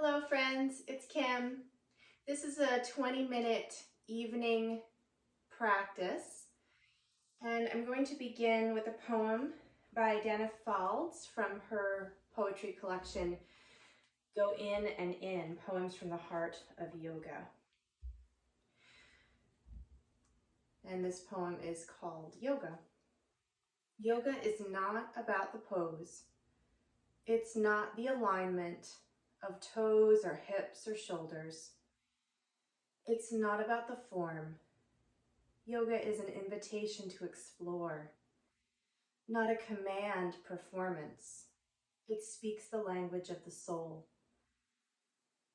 Hello friends, it's Kim. This is a 20-minute evening practice, and I'm going to begin with a poem by Dana Falds from her poetry collection, Go In and In, Poems from the Heart of Yoga. And this poem is called Yoga. Yoga is not about the pose. It's not the alignment of toes or hips or shoulders. It's not about the form. Yoga is an invitation to explore, not a command performance. It speaks the language of the soul.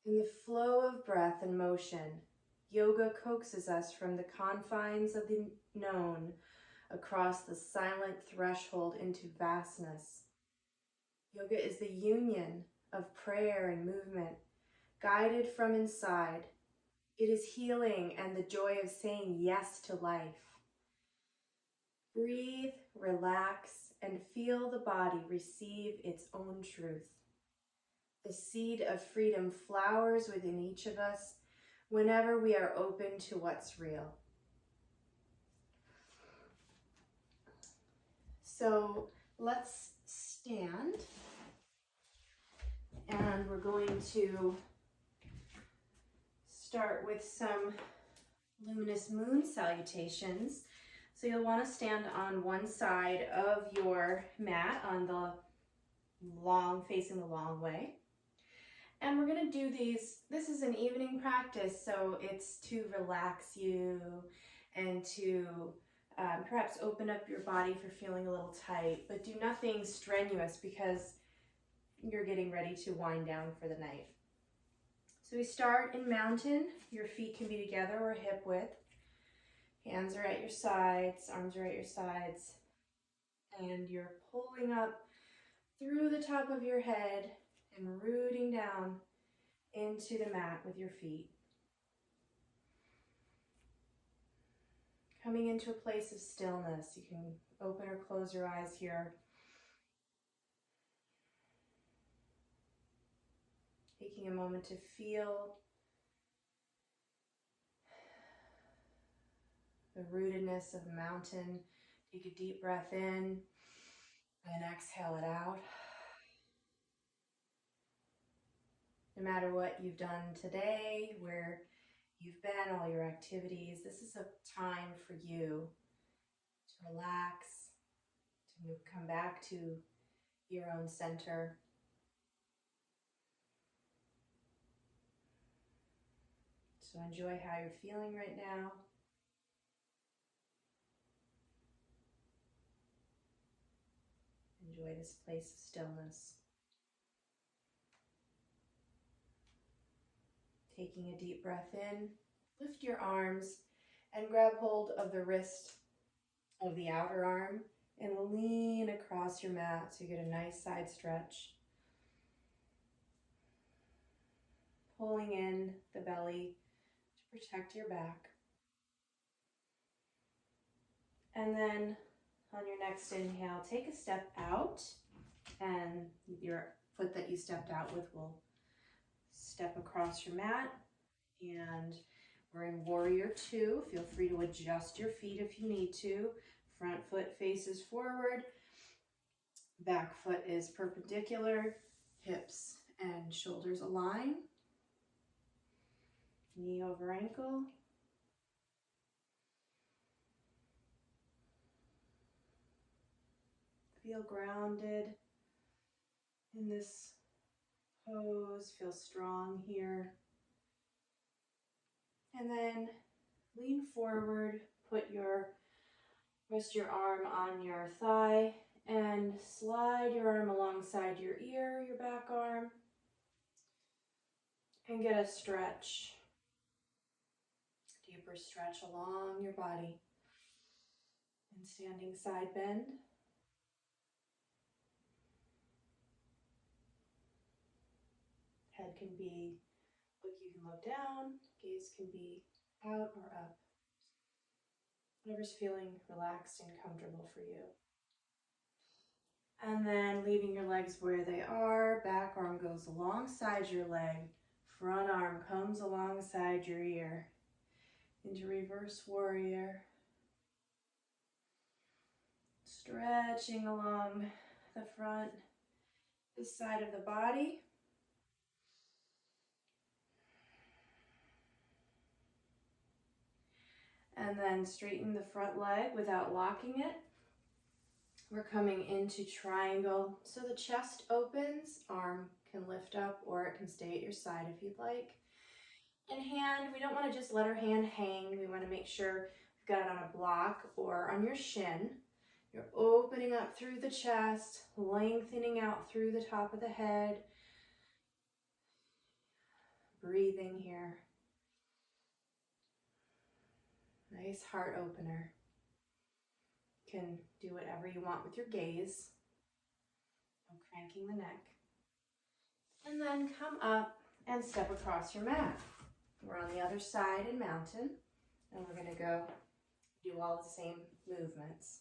In the flow of breath and motion, yoga coaxes us from the confines of the known across the silent threshold into vastness. Yoga is the union of prayer and movement, guided from inside. It is healing and the joy of saying yes to life. Breathe, relax, and feel the body receive its own truth. The seed of freedom flowers within each of us whenever we are open to what's real. So let's stand, and we're going to start with some luminous moon salutations. So you'll want to stand on one side of your mat on the facing the long way. And we're going to do these. This is an evening practice, so it's to relax you and to perhaps open up your body for feeling a little tight, but do nothing strenuous because you're getting ready to wind down for the night. So we start in mountain. Your feet can be together or hip width. Hands are at your sides, arms are at your sides, and you're pulling up through the top of your head and rooting down into the mat with your feet. Coming into a place of stillness. You can open or close your eyes here. Taking a moment to feel the rootedness of a mountain. Take a deep breath in and exhale it out. No matter what you've done today, where you've been, all your activities, this is a time for you to relax, to come back to your own center. So enjoy how you're feeling right now. Enjoy this place of stillness. Taking a deep breath in, lift your arms and grab hold of the wrist of the outer arm and lean across your mat so you get a nice side stretch. Pulling in the belly to protect your back. And then on your next inhale, take a step out, and your foot that you stepped out with will step across your mat. And we're in Warrior Two. Feel free to adjust your feet if you need to. Front foot faces forward. Back foot is perpendicular. Hips and shoulders align. Knee over ankle. Feel grounded in this pose. Feel strong here. And then lean forward, rest your arm on your thigh, and slide your arm alongside your ear, your back arm, and get a stretch. Deeper stretch along your body. And standing side bend. Head can be, you can look down, gaze can be out or up. Whatever's feeling relaxed and comfortable for you. And then leaving your legs where they are. Back arm goes alongside your leg. Front arm comes alongside your ear. Into reverse warrior. Stretching along the front, the side of the body. And then straighten the front leg without locking it. We're coming into triangle. So the chest opens, arm can lift up or it can stay at your side if you'd like. And hand, we don't want to just let our hand hang. We want to make sure we've got it on a block or on your shin. You're opening up through the chest, lengthening out through the top of the head. Breathing here. Nice heart opener. You can do whatever you want with your gaze. No cranking the neck. And then come up and step across your mat. We're on the other side in mountain, and we're going to go do all the same movements.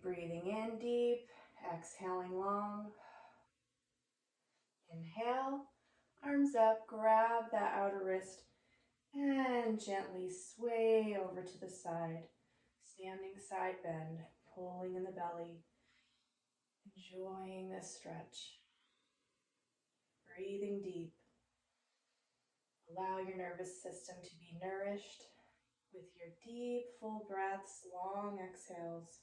Breathing in deep, exhaling long. Inhale, arms up, grab that outer wrist, and gently sway over to the side. Standing side bend, pulling in the belly. Enjoying this stretch. Breathing deep. Allow your nervous system to be nourished with your deep, full breaths, long exhales.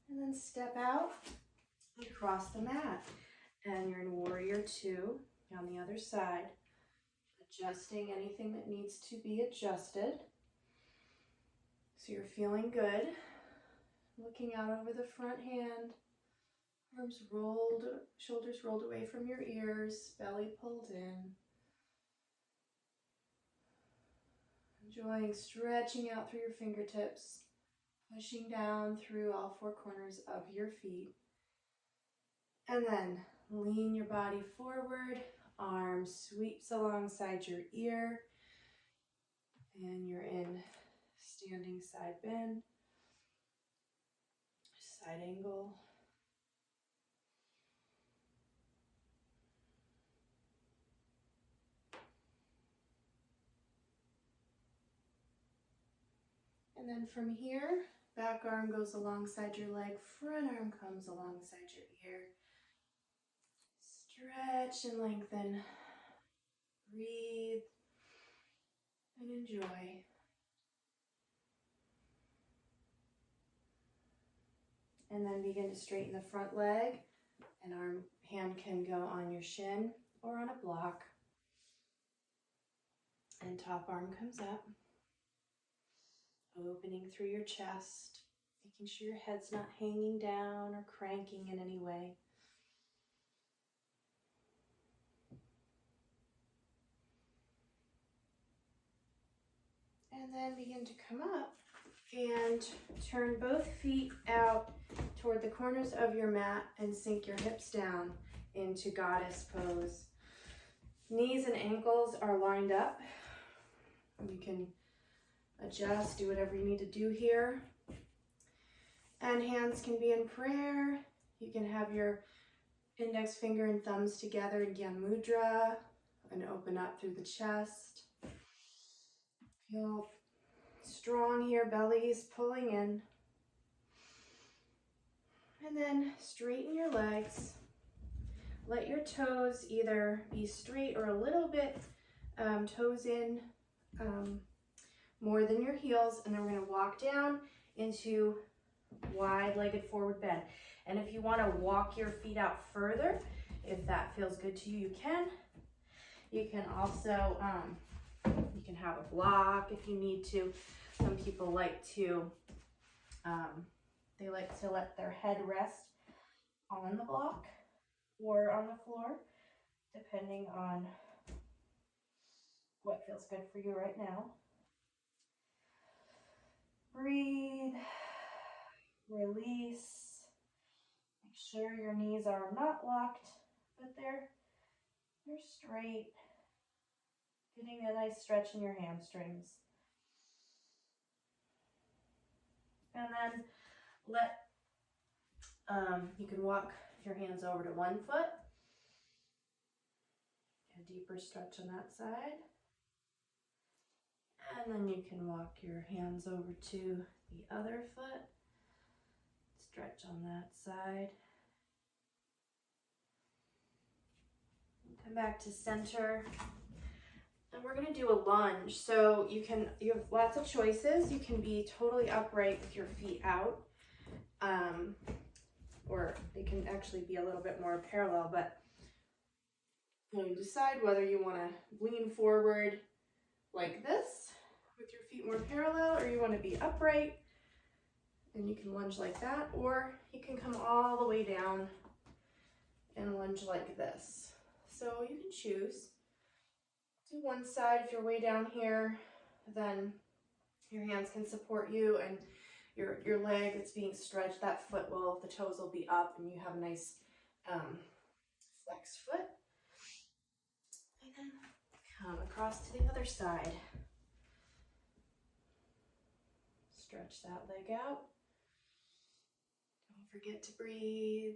And then step out across the mat. And you're in warrior two on the other side. Adjusting anything that needs to be adjusted. So you're feeling good. Looking out over the front hand. Arms rolled, shoulders rolled away from your ears, belly pulled in. Enjoying stretching out through your fingertips, pushing down through all four corners of your feet. And then lean your body forward, arm sweeps alongside your ear, and you're in standing side bend, side angle. And then from here, back arm goes alongside your leg, front arm comes alongside your ear. Stretch and lengthen. Breathe and enjoy. And then begin to straighten the front leg. And hand can go on your shin or on a block. And top arm comes up. Opening through your chest. Making sure your head's not hanging down or cranking in any way. And then begin to come up and turn both feet out toward the corners of your mat and sink your hips down into goddess pose. Knees and ankles are lined up. You can adjust, do whatever you need to do here. And hands can be in prayer. You can have your index finger and thumbs together in Gyan Mudra and open up through the chest. Feel strong here, belly's pulling in. And then straighten your legs. Let your toes either be straight or a little bit toes in more than your heels. And then we're going to walk down into wide-legged forward bend. And if you want to walk your feet out further, if that feels good to you, you can. You can also, you can have a block if you need to. Some people like to, they like to let their head rest on the block or on the floor, depending on what feels good for you right now. Breathe, release. Make sure your knees are not locked, but they're straight. Getting a nice stretch in your hamstrings. And then you can walk your hands over to one foot. A deeper stretch on that side. And then you can walk your hands over to the other foot. Stretch on that side. Come back to center. And we're going to do a lunge. So you have lots of choices. You can be totally upright with your feet out. Or they can actually be a little bit more parallel, but you decide whether you want to lean forward like this with your feet more parallel, or you want to be upright and you can lunge like that, or you can come all the way down and lunge like this. So you can choose. Do one side. If you're way down here, then your hands can support you, and your leg that's being stretched, that foot will, the toes will be up, and you have a nice flexed foot. And then come across to the other side. Stretch that leg out. Don't forget to breathe.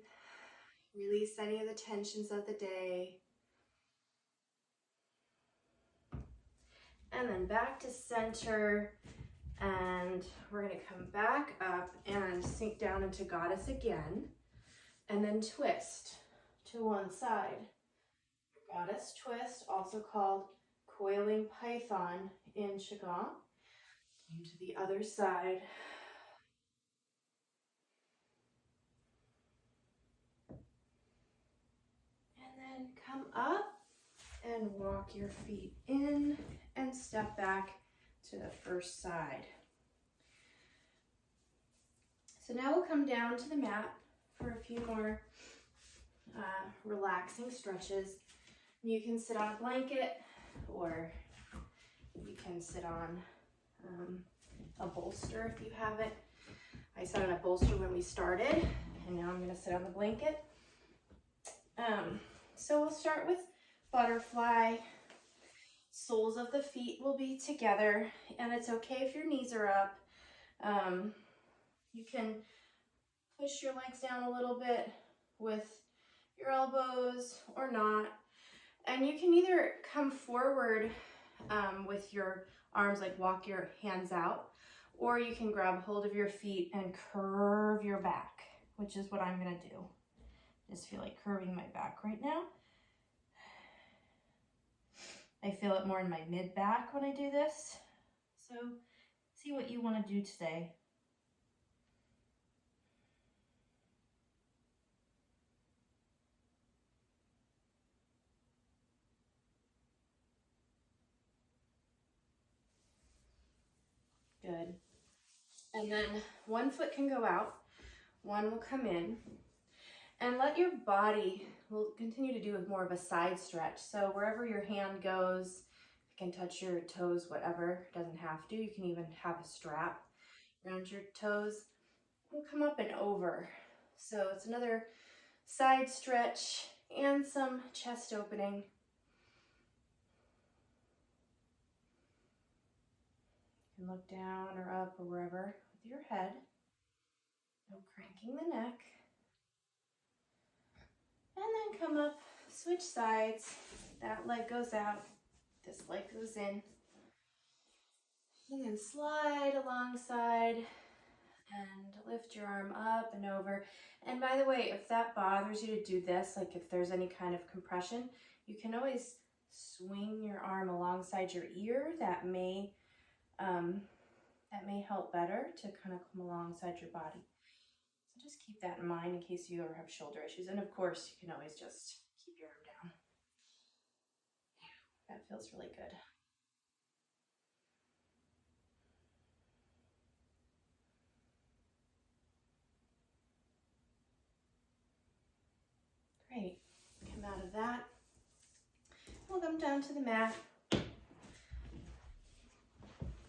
Release any of the tensions of the day. And then back to center. And we're going to come back up and sink down into goddess again. And then twist to one side. Goddess twist, also called coiling python in qigong. To the other side. And then come up and walk your feet in and step back to the first side. So now we'll come down to the mat for a few more relaxing stretches. You can sit on a blanket, or you can sit on a bolster if you have it. I sat on a bolster when we started, and now I'm going to sit on the blanket. So we'll start with butterfly. Soles of the feet will be together, and it's okay if your knees are up. You can push your legs down a little bit with your elbows or not. And you can either come forward with your arms, like walk your hands out, or you can grab hold of your feet and curve your back, which is what I'm going to do. Just feel like curving my back right now. I feel it more in my mid-back when I do this. So see what you want to do today. Good. And then one foot can go out, one will come in, and let your body, we'll continue to do more of a side stretch. So wherever your hand goes, you can touch your toes, whatever, doesn't have to. You can even have a strap around your toes. We'll come up and over. So it's another side stretch and some chest opening. You can look down or up or wherever with your head. No cranking the neck. And then come up, switch sides. That leg goes out, this leg goes in. And then slide alongside and lift your arm up and over. And by the way, if that bothers you to do this, like if there's any kind of compression, you can always swing your arm alongside your ear. That may help better to kind of come alongside your body. So just keep that in mind in case you ever have shoulder issues. And of course, you can always just keep your arm down. That feels really good. Great. Come out of that. We'll come down to the mat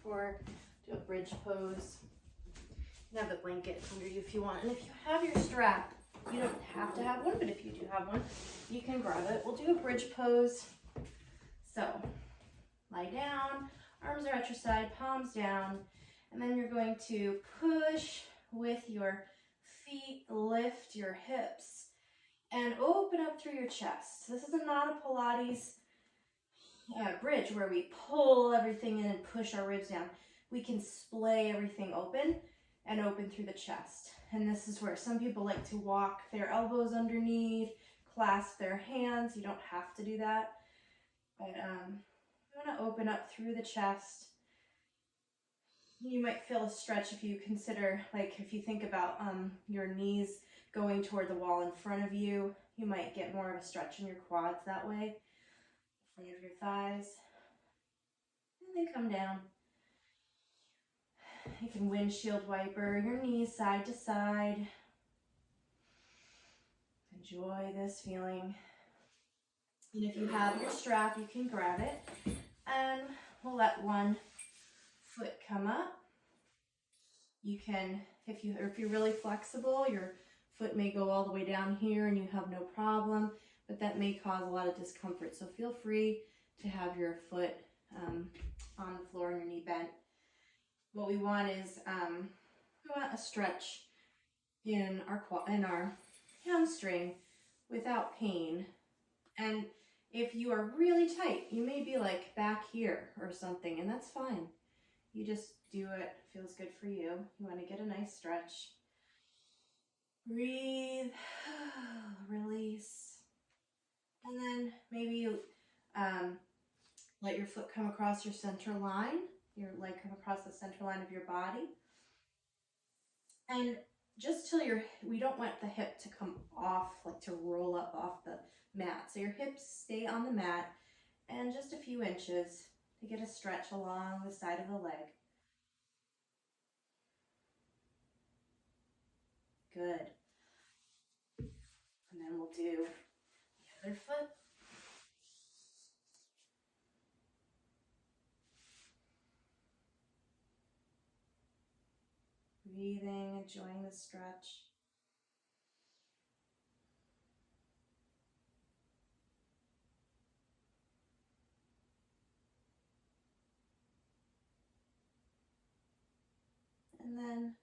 or do a bridge pose. You can have the blanket under you if you want. And if you have your strap, you don't have to have one, but if you do have one, you can grab it. We'll do a bridge pose. So lie down, arms are at your side, palms down, And then you're going to push with your feet, lift your hips, and open up through your chest. This is not a Pilates bridge where we pull everything in and push our ribs down. We can splay everything open and open through the chest. And this is where some people like to walk their elbows underneath, clasp their hands. You don't have to do that. But you want to open up through the chest. You might feel a stretch if you consider, like if you think about your knees going toward the wall in front of you, you might get more of a stretch in your quads that way, in front of your thighs. And then come down. You can windshield wiper your knees side to side. Enjoy this feeling. And if you have your strap, you can grab it. And we'll let one foot come up. You can, if you're really flexible, your foot may go all the way down here and you have no problem, but that may cause a lot of discomfort. So feel free to have your foot on the floor and your knee bent. What we want is we want a stretch in our hamstring without pain. And if you are really tight, you may be like back here or something, and that's fine. You just do it. Feels good for you. You want to get a nice stretch. Breathe, release, and then maybe you let your foot come across your center line, your leg come across the center line of your body, and just till we don't want the hip to come off, like to roll up off the mat. So your hips stay on the mat, and just a few inches to get a stretch along the side of the leg. Good. And then we'll do the other foot. Breathing, enjoying the stretch. And then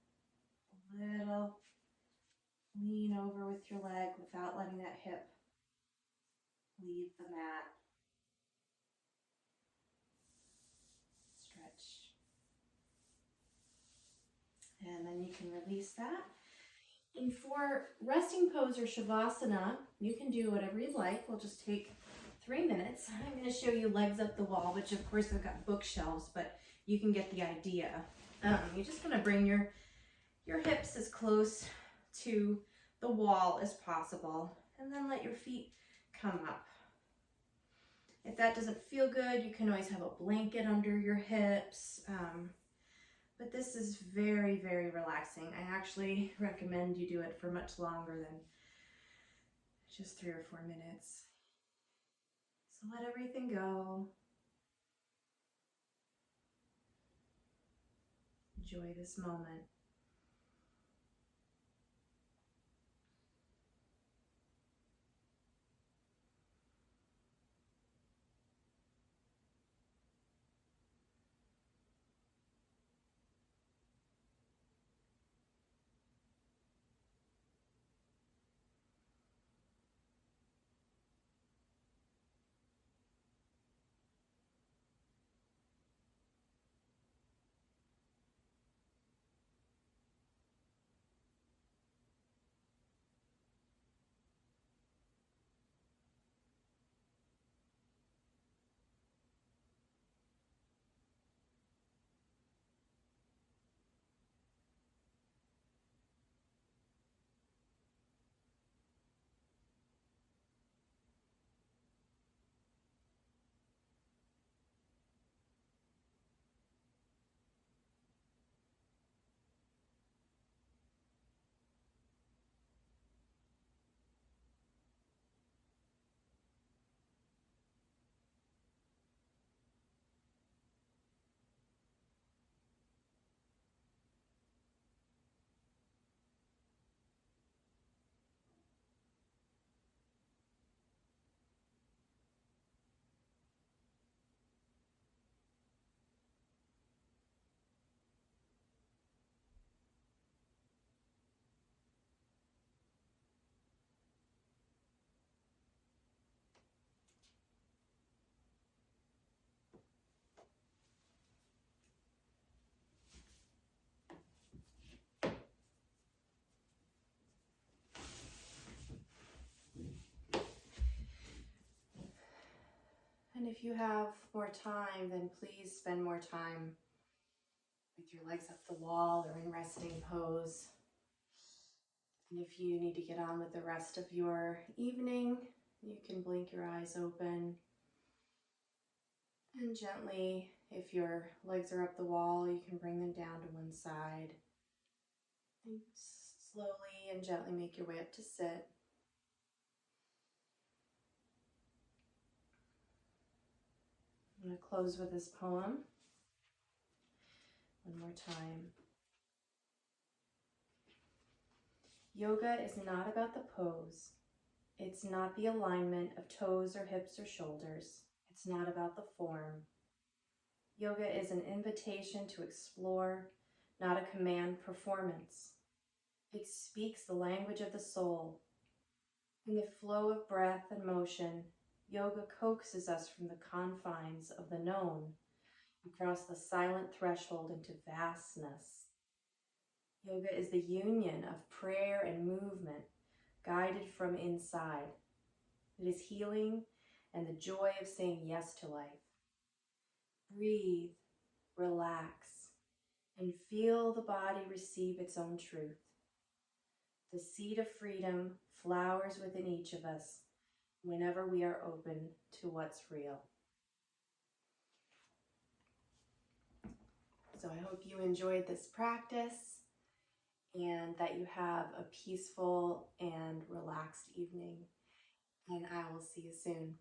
a little lean over with your leg without letting that hip leave the mat. Stretch. And then you can release that. And for resting pose or shavasana, you can do whatever you like. We'll just take 3 minutes. I'm going to show you legs up the wall, which of course I've got bookshelves, but you can get the idea. You're just going to bring your hips as close to the wall as possible, and then let your feet come up. If that doesn't feel good, you can always have a blanket under your hips. But this is very, very relaxing. I actually recommend you do it for much longer than just 3 or 4 minutes. So let everything go. Enjoy this moment. And if you have more time, then please spend more time with your legs up the wall or in resting pose. And if you need to get on with the rest of your evening, you can blink your eyes open. And gently, if your legs are up the wall, you can bring them down to one side. And slowly and gently make your way up to sit. I'm going to close with this poem one more time. Yoga is not about the pose. It's not the alignment of toes or hips or shoulders. It's not about the form. Yoga is an invitation to explore, not a command performance. It speaks the language of the soul. In the flow of breath and motion, yoga coaxes us from the confines of the known, across the silent threshold into vastness. Yoga is the union of prayer and movement, guided from inside. It is healing and the joy of saying yes to life. Breathe, relax, and feel the body receive its own truth. The seed of freedom flowers within each of us whenever we are open to what's real. So I hope you enjoyed this practice and that you have a peaceful and relaxed evening. And I will see you soon.